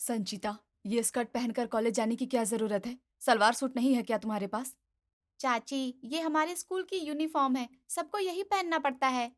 संचिता, ये स्कर्ट पहनकर कॉलेज जाने की क्या जरूरत है? सलवार सूट नहीं है क्या तुम्हारे पास? चाची, ये हमारे स्कूल की यूनिफॉर्म है। सबको यही पहनना पड़ता है।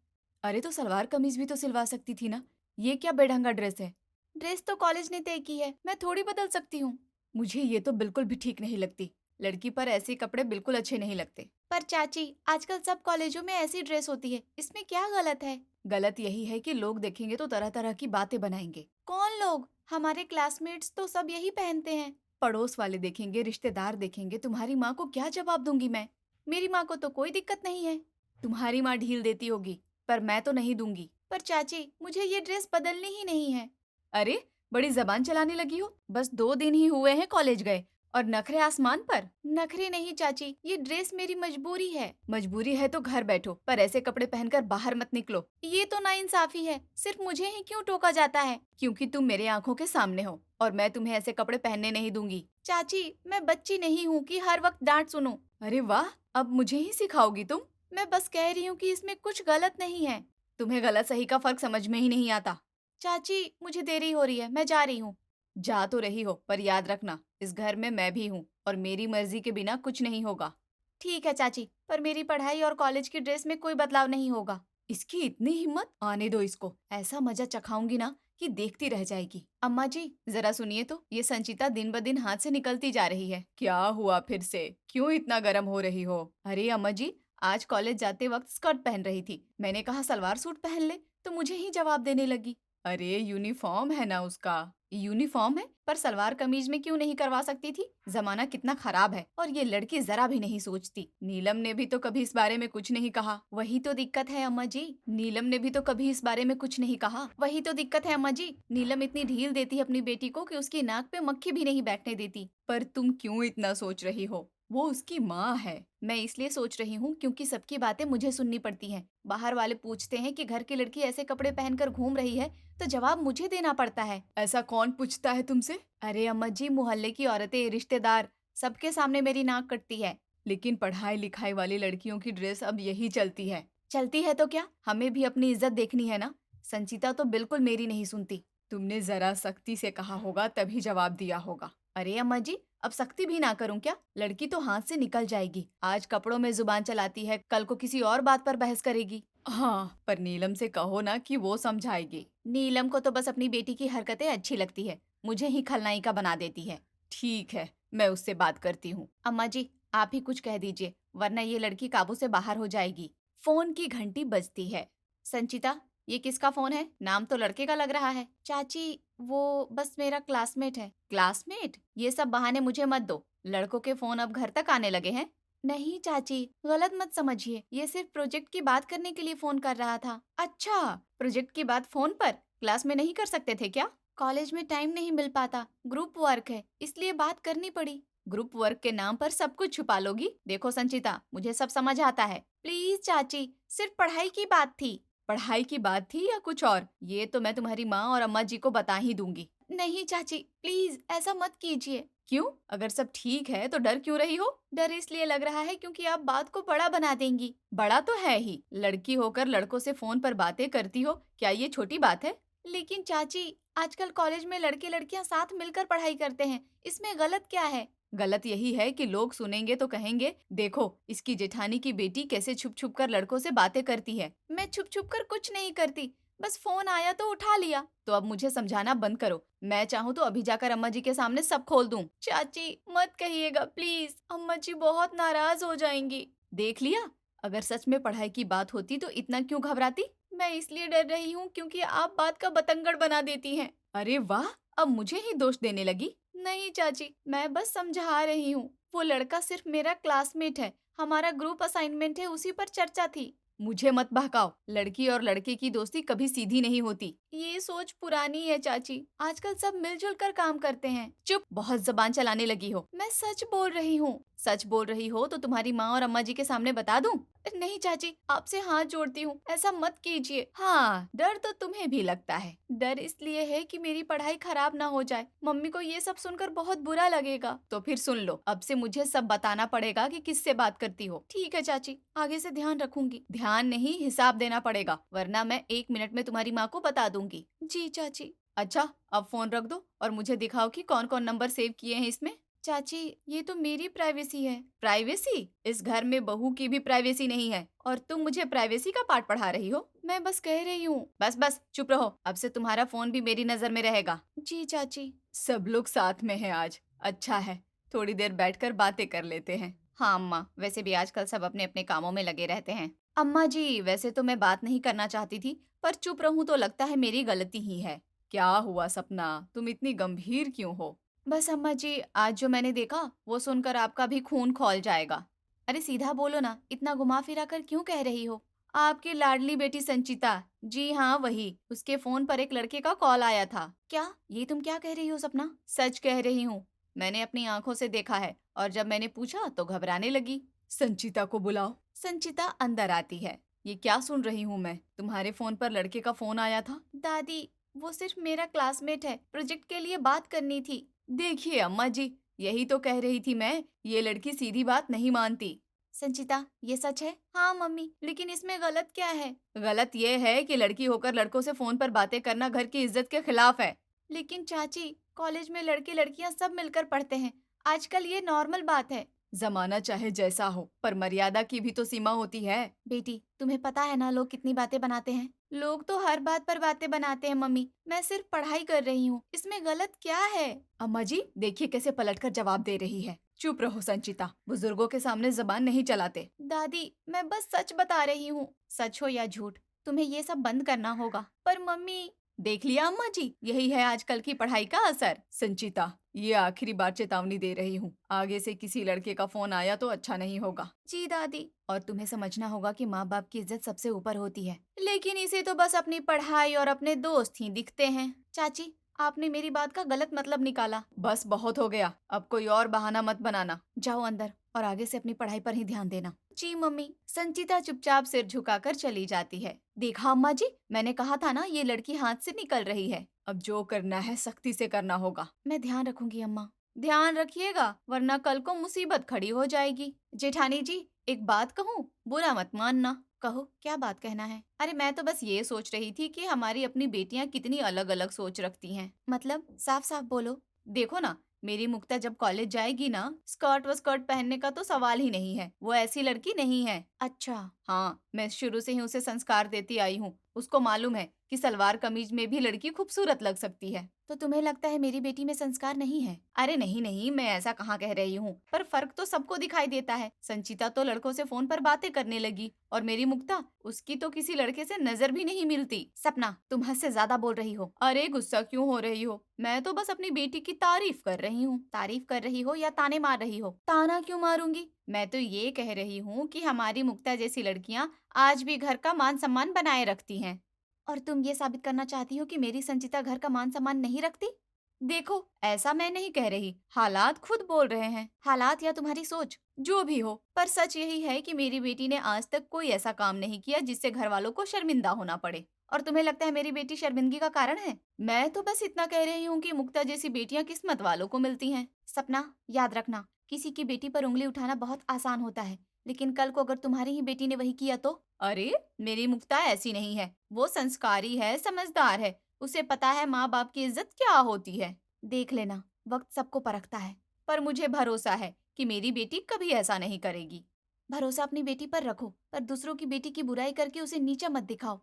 अरे तो सलवार कमीज भी तो सिलवा सकती थी ना। ये क्या बेढंगा ड्रेस है? ड्रेस तो कॉलेज ने तय की है, मैं थोड़ी बदल सकती हूँ। मुझे ये तो बिल्कुल भी ठीक नहीं लगती। लड़की पर ऐसे कपड़े बिल्कुल अच्छे नहीं लगते। पर चाची, आजकल सब कॉलेजों में ऐसी ड्रेस होती है, इसमें क्या गलत है? गलत यही है कि लोग देखेंगे तो तरह तरह की बातें बनाएंगे। कौन लोग? हमारे क्लासमेट्स तो सब यही पहनते हैं। पड़ोस वाले देखेंगे, रिश्तेदार देखेंगे, तुम्हारी माँ को क्या जवाब दूंगी मैं? मेरी माँ को तो कोई दिक्कत नहीं है। तुम्हारी माँ ढील देती होगी, पर मैं तो नहीं दूंगी। पर चाची, मुझे ये ड्रेस बदलनी ही नहीं है। अरे, बड़ी जबान चलाने लगी हो। बस 2 दिन ही हुए हैं कॉलेज गए और नखरे आसमान पर। नखरे नहीं चाची, ये ड्रेस मेरी मजबूरी है। मजबूरी है तो घर बैठो, पर ऐसे कपड़े पहनकर बाहर मत निकलो। ये तो नाइंसाफी है, सिर्फ मुझे ही क्यों टोका जाता है? क्योंकि तुम मेरे आंखों के सामने हो और मैं तुम्हें ऐसे कपड़े पहनने नहीं दूंगी। चाची, मैं बच्ची नहीं हूँ कि हर वक्त डांट सुनूं। अरे वाह, अब मुझे ही सिखाओगी तुम? मैं बस कह रही हूँ कि इसमें कुछ गलत नहीं है। तुम्हें गलत सही का फर्क समझ में ही नहीं आता। चाची, मुझे देरी हो रही है, मैं जा रही हूँ। जा तो रही हो, पर याद रखना, इस घर में मैं भी हूँ और मेरी मर्जी के बिना कुछ नहीं होगा। ठीक है चाची, पर मेरी पढ़ाई और कॉलेज की ड्रेस में कोई बदलाव नहीं होगा। इसकी इतनी हिम्मत! आने दो इसको, ऐसा मजा चखाऊंगी ना कि देखती रह जाएगी। अम्मा जी। जरा सुनिए तो, ये संचिता दिन ब दिन हाथ से निकलती जा रही है। क्या हुआ फिर से? क्यों इतना गर्म हो रही हो? अरे अम्मा जी, आज कॉलेज जाते वक्त स्कर्ट पहन रही थी। मैंने कहा सलवार सूट पहन ले, तो मुझे ही जवाब देने लगी। अरे यूनिफॉर्म है ना उसका। यूनिफॉर्म है, पर सलवार कमीज में क्यों नहीं करवा सकती थी? जमाना कितना खराब है और ये लड़की जरा भी नहीं सोचती। नीलम ने भी तो कभी इस बारे में कुछ नहीं कहा। वही तो दिक्कत है अम्मा जी। नीलम ने भी तो कभी इस बारे में कुछ नहीं कहा। वही तो दिक्कत है अम्मा जी। नीलम इतनी ढील देती है अपनी बेटी को कि उसकी नाक पे मक्खी भी नहीं बैठने देती। पर तुम क्यों इतना सोच रही हो? वो उसकी माँ है। मैं इसलिए सोच रही हूँ क्योंकि सबकी बातें मुझे सुननी पड़ती हैं। बाहर वाले पूछते हैं कि घर की लड़की ऐसे कपड़े पहनकर घूम रही है, तो जवाब मुझे देना पड़ता है। ऐसा कौन पूछता है तुमसे? अरे अम्मा जी, मोहल्ले की औरतें, रिश्तेदार, सबके सामने मेरी नाक कटती है। लेकिन पढ़ाई लिखाई वाली लड़कियों की ड्रेस अब यही चलती है। चलती है तो क्या, हमें भी अपनी इज्जत देखनी है ना। संचिता तो बिल्कुल मेरी नहीं सुनती। तुमने जरा सख्ती से कहा होगा, तभी जवाब दिया होगा। अरे अम्मा जी, अब सख्ती भी ना करूं क्या? लड़की तो हाथ से निकल जाएगी। आज कपड़ों में जुबान चलाती है, कल को किसी और बात पर बहस करेगी। हाँ, पर नीलम से कहो ना कि वो समझाएगी। नीलम को तो बस अपनी बेटी की हरकतें अच्छी लगती है, मुझे ही खलनायिका बना देती है। ठीक है, मैं उससे बात करती हूँ। अम्मा जी, आप ही कुछ कह दीजिए, वरना ये लड़की काबू से बाहर हो जाएगी। फोन की घंटी बजती है। संचिता, ये किसका फोन है? नाम तो लड़के का लग रहा है। चाची, वो बस मेरा क्लासमेट है। क्लासमेट? ये सब बहाने मुझे मत दो। लड़कों के फोन अब घर तक आने लगे हैं। नहीं चाची, गलत मत समझिए, ये सिर्फ प्रोजेक्ट की बात करने के लिए फोन कर रहा था। अच्छा, प्रोजेक्ट की बात फोन पर? क्लास में नहीं कर सकते थे क्या? कॉलेज में टाइम नहीं मिल पाता, ग्रुप वर्क है, इसलिए बात करनी पड़ी। ग्रुप वर्क के नाम पर सब कुछ छुपा लोगी? देखो संचिता, मुझे सब समझ आता है। प्लीज चाची, सिर्फ पढ़ाई की बात थी। पढ़ाई की बात थी या कुछ और? ये तो मैं तुम्हारी माँ और अम्मा जी को बता ही दूंगी। नहीं चाची, प्लीज ऐसा मत कीजिए। क्यों? अगर सब ठीक है तो डर क्यों रही हो? डर इसलिए लग रहा है क्योंकि आप बात को बड़ा बना देंगी। बड़ा तो है ही, लड़की होकर लड़कों से फोन पर बातें करती हो, क्या ये छोटी बात है? लेकिन चाची, आजकल कॉलेज में लड़के लड़कियां साथ मिलकर पढ़ाई करते हैं, इसमें गलत क्या है? गलत यही है कि लोग सुनेंगे तो कहेंगे, देखो इसकी जेठानी की बेटी कैसे छुप छुप कर लड़कों से बातें करती है। मैं छुप छुप कर कुछ नहीं करती, बस फोन आया तो उठा लिया। तो अब मुझे समझाना बंद करो। मैं चाहूँ तो अभी जाकर अम्मा जी के सामने सब खोल दूं। चाची, मत कहिएगा प्लीज, अम्मा जी बहुत नाराज हो जाएंगी। देख लिया, अगर सच में पढ़ाई की बात होती तो इतना क्यों घबराती? मैं इसलिए डर रही हूँ क्योंकि आप बात का बतंगड़ बना देती हैं। अरे वाह, अब मुझे ही दोष देने लगी। नहीं चाची, मैं बस समझा रही हूँ। वो लड़का सिर्फ मेरा क्लासमेट है, हमारा ग्रुप असाइनमेंट है, उसी पर चर्चा थी। मुझे मत बहकाओ, लड़की और लड़के की दोस्ती कभी सीधी नहीं होती। ये सोच पुरानी है चाची, आजकल सब मिलजुल कर काम करते हैं। चुप, बहुत जबान चलाने लगी हो। मैं सच बोल रही हूँ। सच बोल रही हो तो तुम्हारी माँ और अम्मा जी के सामने बता दूं? नहीं चाची, आपसे हाथ जोड़ती हूँ, ऐसा मत कीजिए। हाँ, डर तो तुम्हें भी लगता है। डर इसलिए है कि मेरी पढ़ाई खराब ना हो जाए, मम्मी को ये सब सुनकर बहुत बुरा लगेगा। तो फिर सुन लो, अब से मुझे सब बताना पड़ेगा कि किससे बात करती हो। ठीक है चाची, आगे से ध्यान रखूंगी। ध्यान नहीं, हिसाब देना पड़ेगा, वरना मैं 1 मिनट में तुम्हारी माँ को बता दूंगी। जी चाची। अच्छा, अब फोन रख दो और मुझे दिखाओ कि कौन कौन नंबर सेव किए हैं इसमें। चाची, ये तो मेरी प्राइवेसी है। प्राइवेसी? इस घर में बहू की भी प्राइवेसी नहीं है और तुम मुझे प्राइवेसी का पाठ पढ़ा रही हो। मैं बस कह रही हूँ। बस बस चुप रहो, अब से तुम्हारा फोन भी मेरी नजर में रहेगा। जी चाची। सब लोग साथ में हैं आज। अच्छा है, थोड़ी देर बैठकर बातें कर लेते हैं। हाँ अम्मा, वैसे भी आजकल सब अपने अपने कामों में लगे रहते हैं। अम्मा जी, वैसे तो मैं बात नहीं करना चाहती थी, पर चुप रहूं तो लगता है मेरी गलती ही है। क्या हुआ सपना, तुम इतनी गंभीर क्यों हो? बस अम्मा जी, आज जो मैंने देखा वो सुनकर आपका भी खून खौल जाएगा। अरे सीधा बोलो ना, इतना घुमा फिरा कर क्यों कह रही हो? आपकी लाडली बेटी संचिता। जी हाँ, वही। उसके फोन पर एक लड़के का कॉल आया था। क्या? ये तुम क्या कह रही हो सपना? सच कह रही हूँ, मैंने अपनी आंखों से देखा है और जब मैंने पूछा तो घबराने लगी। संचिता को बुलाओ। संचिता अंदर आती है। ये क्या सुन रही हूँ मैं, तुम्हारे फोन पर लड़के का फोन आया था? दादी, वो सिर्फ मेरा क्लासमेट है, प्रोजेक्ट के लिए बात करनी थी। देखिए अम्मा जी, यही तो कह रही थी मैं, ये लड़की सीधी बात नहीं मानती। संचिता, ये सच है? हाँ मम्मी, लेकिन इसमें गलत क्या है? गलत ये है कि लड़की होकर लड़कों से फोन पर बातें करना घर की इज्जत के खिलाफ है। लेकिन चाची, कॉलेज में लड़के लड़कियां सब मिलकर पढ़ते हैं। आजकल ये नॉर्मल बात है। जमाना चाहे जैसा हो, पर मर्यादा की भी तो सीमा होती है। बेटी, तुम्हें पता है ना लोग कितनी बातें बनाते हैं? लोग तो हर बात पर बातें बनाते हैं मम्मी। मैं सिर्फ पढ़ाई कर रही हूँ, इसमें गलत क्या है? अम्मा जी, देखिए कैसे पलटकर जवाब दे रही है। चुप रहो संचिता, बुजुर्गों के सामने जबान नहीं चलाते। दादी, मैं बस सच बता रही हूँ। सच हो या झूठ, तुम्हें ये सब बंद करना होगा। पर मम्मी। देख लिया अम्मा जी, यही है आजकल की पढ़ाई का असर। संचिता, ये आखिरी बार चेतावनी दे रही हूँ, आगे से किसी लड़के का फोन आया तो अच्छा नहीं होगा। जी दादी। और तुम्हें समझना होगा कि माँ बाप की इज्जत सबसे ऊपर होती है। लेकिन इसे तो बस अपनी पढ़ाई और अपने दोस्त ही दिखते हैं। चाची, आपने मेरी बात का गलत मतलब निकाला। बस बहुत हो गया, अब कोई और बहाना मत बनाना। जाओ अंदर और आगे से अपनी पढ़ाई पर ही ध्यान देना। जी मम्मी। संचिता चुपचाप सिर झुकाकर चली जाती है। देखा अम्मा जी, मैंने कहा था ना, ये लड़की हाथ से निकल रही है। अब जो करना है सख्ती से करना होगा। मैं ध्यान रखूंगी अम्मा। ध्यान रखिएगा, वरना कल को मुसीबत खड़ी हो जाएगी। जेठानी जी, एक बात कहूँ, बुरा मत मानना। कहो, क्या बात कहना है? अरे मैं तो बस ये सोच रही थी कि हमारी अपनी बेटियां कितनी अलग अलग सोच रखती हैं। मतलब साफ साफ बोलो। देखो ना, मेरी मुक्ता जब कॉलेज जाएगी ना, स्कर्ट व स्कर्ट पहनने का तो सवाल ही नहीं है। वो ऐसी लड़की नहीं है। अच्छा। हाँ, मैं शुरू से ही उसे संस्कार देती आई हूँ। उसको मालूम है कि सलवार कमीज में भी लड़की खूबसूरत लग सकती है। तो तुम्हें लगता है मेरी बेटी में संस्कार नहीं है? अरे नहीं नहीं, मैं ऐसा कहाँ कह रही हूँ, पर फर्क तो सबको दिखाई देता है। संचिता तो लड़कों से फोन पर बातें करने लगी और मेरी मुक्ता, उसकी तो किसी लड़के से नजर भी नहीं मिलती। सपना, तुम हद से ज्यादा बोल रही हो। अरे गुस्सा क्यों हो रही हो, मैं तो बस अपनी बेटी की तारीफ कर रही हूँ। तारीफ कर रही हो या ताने मार रही हो? ताना क्यों मारूंगी, मैं तो ये कह रही हूँ कि हमारी मुक्ता जैसी लड़कियां आज भी घर का मान सम्मान बनाए रखती हैं। और तुम ये साबित करना चाहती हो कि मेरी संचिता घर का मान सम्मान नहीं रखती? देखो, ऐसा मैं नहीं कह रही, हालात खुद बोल रहे हैं। हालात या तुम्हारी सोच? जो भी हो, पर सच यही है कि मेरी बेटी ने आज तक कोई ऐसा काम नहीं किया जिससे घर वालों को शर्मिंदा होना पड़े। और तुम्हें लगता है मेरी बेटी शर्मिंदगी का कारण है? मैं तो बस इतना कह रही हूँ कि मुक्ता जैसी बेटियां किस्मत वालों को मिलती हैं। सपना, याद रखना, किसी की बेटी पर उंगली उठाना बहुत आसान होता है, लेकिन कल को अगर तुम्हारी ही बेटी ने वही किया तो? अरे, मेरी मुक्ता ऐसी नहीं है। वो संस्कारी है, समझदार है, उसे पता है माँ बाप की इज्जत क्या होती है। देख लेना, वक्त सबको परखता है। पर मुझे भरोसा है कि मेरी बेटी कभी ऐसा नहीं करेगी। भरोसा अपनी बेटी पर रखो, पर दूसरों की बेटी की बुराई करके उसे नीचा मत दिखाओ।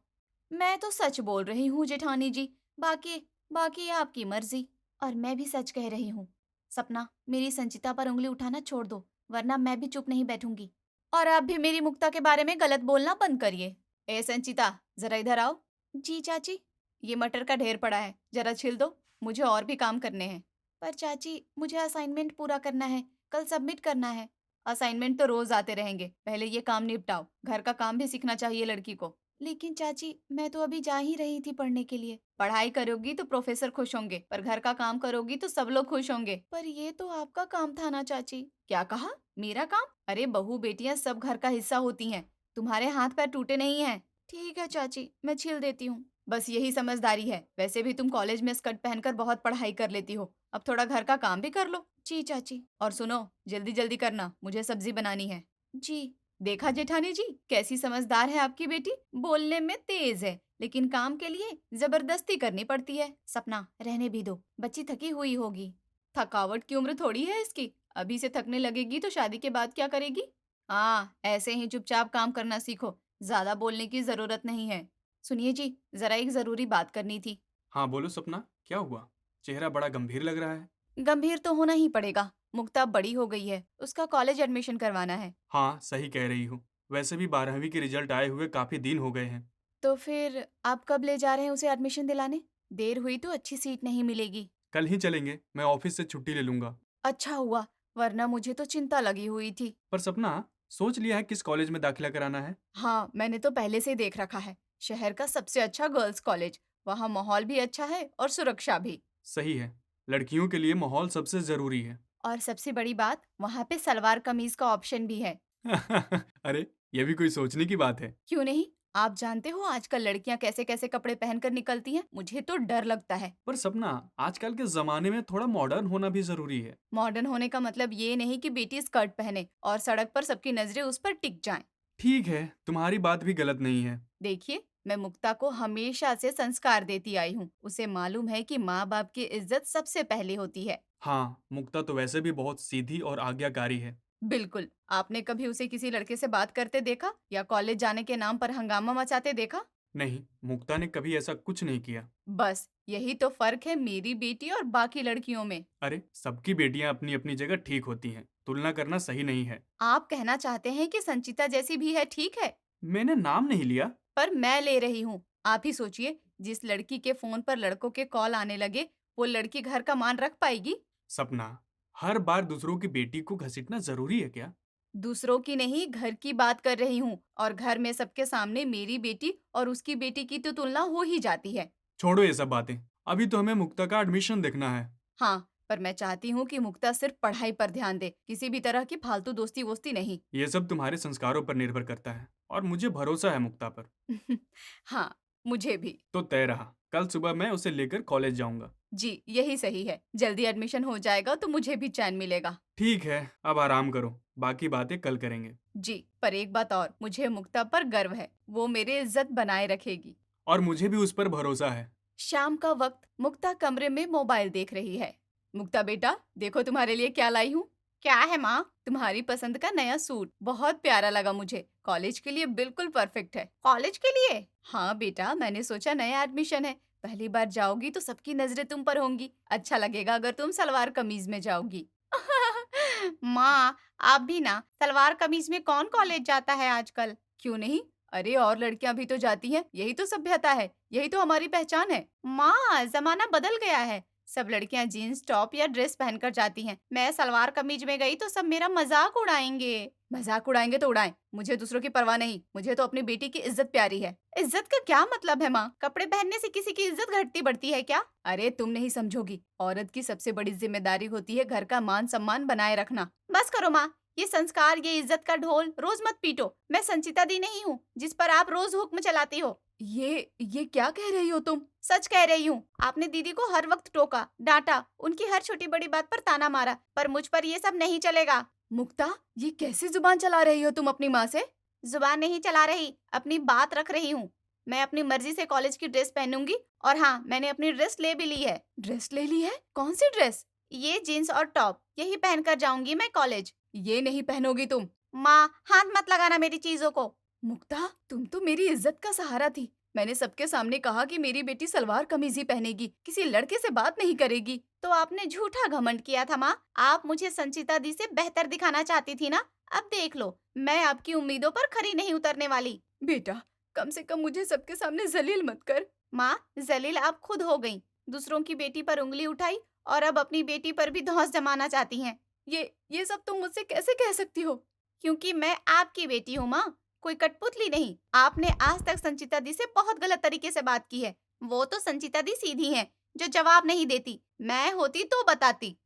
मैं तो सच बोल रही हूँ जेठानी जी, बाकी बाकी आपकी मर्जी। और मैं भी सच कह रही हूँ। सपना, मेरी संचिता पर उंगली उठाना छोड़ दो, वरना मैं भी चुप नहीं बैठूंगी। और आप भी मेरी मुक्ता के बारे में गलत बोलना बंद करिए। ए संचिता, जरा इधर आओ। जी चाची। ये मटर का ढेर पड़ा है, जरा छिल दो, मुझे और भी काम करने हैं। पर चाची, मुझे असाइनमेंट पूरा करना है, कल सबमिट करना है। असाइनमेंट तो रोज आते रहेंगे, पहले ये काम निपटाओ। घर का काम भी सीखना चाहिए लड़की को। लेकिन चाची, मैं तो अभी जा ही रही थी पढ़ने के लिए। पढ़ाई करोगी तो प्रोफेसर खुश होंगे, पर घर का काम करोगी तो सब लोग खुश होंगे। पर ये तो आपका काम था ना चाची। क्या कहा? मेरा काम? अरे बहू बेटियां सब घर का हिस्सा होती हैं, तुम्हारे हाथ पैर टूटे नहीं हैं। ठीक है चाची, मैं छील देती हूँ। बस यही समझदारी है। वैसे भी तुम कॉलेज में स्कर्ट पहनकर बहुत पढ़ाई कर लेती हो, अब थोड़ा घर का काम भी कर लो। जी चाची। और सुनो, जल्दी जल्दी करना, मुझे सब्जी बनानी है। जी। देखा जेठानी जी, कैसी समझदार है आपकी बेटी। बोलने में तेज है, लेकिन काम के लिए जबरदस्ती करनी पड़ती है। सपना, रहने भी दो, बच्ची थकी हुई होगी। थकावट की उम्र थोड़ी है इसकी। अभी से थकने लगेगी तो शादी के बाद क्या करेगी। हाँ, ऐसे ही चुपचाप काम करना सीखो। ज्यादा बोलने की जरूरत नहीं है। सुनिए जी, जरा एक जरूरी बात करनी थी। हाँ बोलो सपना, क्या हुआ? चेहरा बड़ा गंभीर लग रहा है। गंभीर तो होना ही पड़ेगा। मुक्ता अब बड़ी हो गई है, उसका कॉलेज एडमिशन करवाना है। हाँ सही कह रही हो। वैसे भी 12वीं के रिजल्ट आए हुए काफी दिन हो गए हैं। तो फिर आप कब ले जा रहे हैं उसे एडमिशन दिलाने? देर हुई तो अच्छी सीट नहीं मिलेगी। कल ही चलेंगे, मैं ऑफिस से छुट्टी ले लूंगा। अच्छा हुआ, वरना मुझे तो चिंता लगी हुई थी। पर सपना, सोच लिया है किस कॉलेज में दाखिला कराना है? हाँ, मैंने तो पहले से ही देख रखा है। शहर का सबसे अच्छा गर्ल्स कॉलेज। वहाँ माहौल भी अच्छा है और सुरक्षा भी। सही है। लड़कियों के लिए माहौल सबसे जरूरी है। और सबसे बड़ी बात, वहाँ पे सलवार कमीज का ऑप्शन भी है। अरे, ये भी कोई सोचने की बात है। क्यों नहीं? आप जानते हो आजकल लड़कियां कैसे कैसे कपड़े पहनकर निकलती हैं? मुझे तो डर लगता है। पर सपना, आजकल के जमाने में थोड़ा मॉडर्न होना भी जरूरी है। मॉडर्न होने का मतलब ये नहीं कि बेटी स्कर्ट पहने और सड़क पर सबकी नजरें उस पर टिक जाएं। ठीक है, तुम्हारी बात भी गलत नहीं है। देखिए, मैं मुक्ता को हमेशा से संस्कार देती आई हूँ। उसे मालूम है कि माँ बाप की इज्जत सबसे पहले होती है। हाँ, मुक्ता तो वैसे भी बहुत सीधी और आज्ञाकारी है। बिल्कुल। आपने कभी उसे किसी लड़के से बात करते देखा या कॉलेज जाने के नाम पर हंगामा मचाते देखा? नहीं, मुक्ता ने कभी ऐसा कुछ नहीं किया। बस यही तो फर्क है मेरी बेटी और बाकी लड़कियों में। अरे, सबकी बेटियां अपनी अपनी जगह ठीक होती हैं। तुलना करना सही नहीं है। आप कहना चाहते हैं कि संचिता जैसी भी है, ठीक है? मैंने नाम नहीं लिया। पर मैं ले रही हूँ। आप ही सोचिए, जिस लड़की के फोन पर लड़कों के कॉल आने लगे, वो लड़की घर का मान रख पाएगी? सपना, हर बार दूसरों की बेटी को घसीटना जरूरी है क्या? दूसरों की नहीं, घर की बात कर रही हूँ। और घर में सबके सामने मेरी बेटी और उसकी बेटी की तो तुलना हो ही जाती है। छोड़ो ये सब बातें। अभी तो हमें मुक्ता का एडमिशन देखना है। हाँ, पर मैं चाहती हूँ कि मुक्ता सिर्फ पढ़ाई पर ध्यान दे, किसी भी तरह की फालतू दोस्ती वोस्ती नहीं। ये सब तुम्हारे संस्कारों पर निर्भर करता है और मुझे भरोसा है मुक्ता पर। हाँ, मुझे भी। तो तय रहा, कल सुबह मैं उसे लेकर कॉलेज जाऊंगा। जी, यही सही है। जल्दी एडमिशन हो जाएगा तो मुझे भी चैन मिलेगा। ठीक है, अब आराम करो। बाकी बातें कल करेंगे। जी, पर एक बात और, मुझे मुक्ता पर गर्व है। वो मेरी इज्जत बनाए रखेगी। और मुझे भी उस पर भरोसा है। शाम का वक्त, मुक्ता कमरे में मोबाइल देख रही है। मुक्ता बेटा, देखो तुम्हारे लिए क्या लाई हूँ। क्या है माँ? तुम्हारी पसंद का नया सूट, बहुत प्यारा लगा मुझे। कॉलेज के लिए बिल्कुल परफेक्ट है। कॉलेज के लिए? हाँ बेटा, मैंने सोचा नया एडमिशन है, पहली बार जाओगी तो सबकी नजरें तुम पर होंगी। अच्छा लगेगा अगर तुम सलवार कमीज में जाओगी। माँ, आप भी ना, सलवार कमीज में कौन कॉलेज जाता है आजकल? क्यों नहीं? अरे और लड़कियां भी तो जाती हैं, यही तो सभ्यता है, यही तो हमारी पहचान है। माँ, जमाना बदल गया है। सब लड़कियां जीन्स टॉप या ड्रेस पहनकर जाती हैं। मैं सलवार कमीज में गई तो सब मेरा मजाक उड़ाएंगे। मजाक उड़ाएंगे तो उड़ाएं, मुझे दूसरों की परवाह नहीं। मुझे तो अपनी बेटी की इज्जत प्यारी है। इज्जत का क्या मतलब है माँ? कपड़े पहनने से किसी की इज्जत घटती बढ़ती है क्या? अरे तुम नहीं समझोगी, औरत की सबसे बड़ी जिम्मेदारी होती है घर का मान सम्मान बनाए रखना। बस करो माँ, ये संस्कार, ये इज्जत का ढोल रोज मत पीटो। मैं संचिता दी नहीं हूँ जिस पर आप रोज हुक्म चलाती हो। ये क्या कह रही हो तुम? सच कह रही हूँ। आपने दीदी को हर वक्त टोका, डांटा, उनकी हर छोटी बड़ी बात पर ताना मारा, पर मुझ पर ये सब नहीं चलेगा। मुक्ता, ये कैसी जुबान चला रही हो तुम अपनी माँ से? जुबान नहीं चला रही, अपनी बात रख रही हूँ। मैं अपनी मर्जी से कॉलेज की ड्रेस पहनूंगी। और हाँ, मैंने अपनी ड्रेस ले भी ली है। ड्रेस ले ली है? कौन सी ड्रेस? ये जीन्स और टॉप, यही पहनकर जाऊंगी मैं कॉलेज। ये नहीं पहनोगी तुम। माँ, हाथ मत लगाना मेरी चीजों को। मुक्ता, तुम तो मेरी इज्जत का सहारा थी। मैंने सबके सामने कहा कि मेरी बेटी सलवार कमीज ही पहनेगी, किसी लड़के से बात नहीं करेगी। तो आपने झूठा घमंड किया था माँ। आप मुझे संचिता दी से बेहतर दिखाना चाहती थी ना। अब देख लो, मैं आपकी उम्मीदों पर खरी नहीं उतरने वाली। बेटा, कम से कम मुझे सबके सामने जलील मत कर। माँ, जलील आप खुद हो गई। दूसरों की बेटी पर उंगली उठाई और अब अपनी बेटी पर भी धौंस जमाना चाहती हैं। ये सब तुम मुझसे कैसे कह सकती हो? क्योंकि मैं आपकी बेटी हूँ माँ, कोई कठपुतली नहीं। आपने आज तक संचिता दी से बहुत गलत तरीके से बात की है। वो तो संचिता दी सीधी हैं, जो जवाब नहीं देती। मैं होती तो बताती।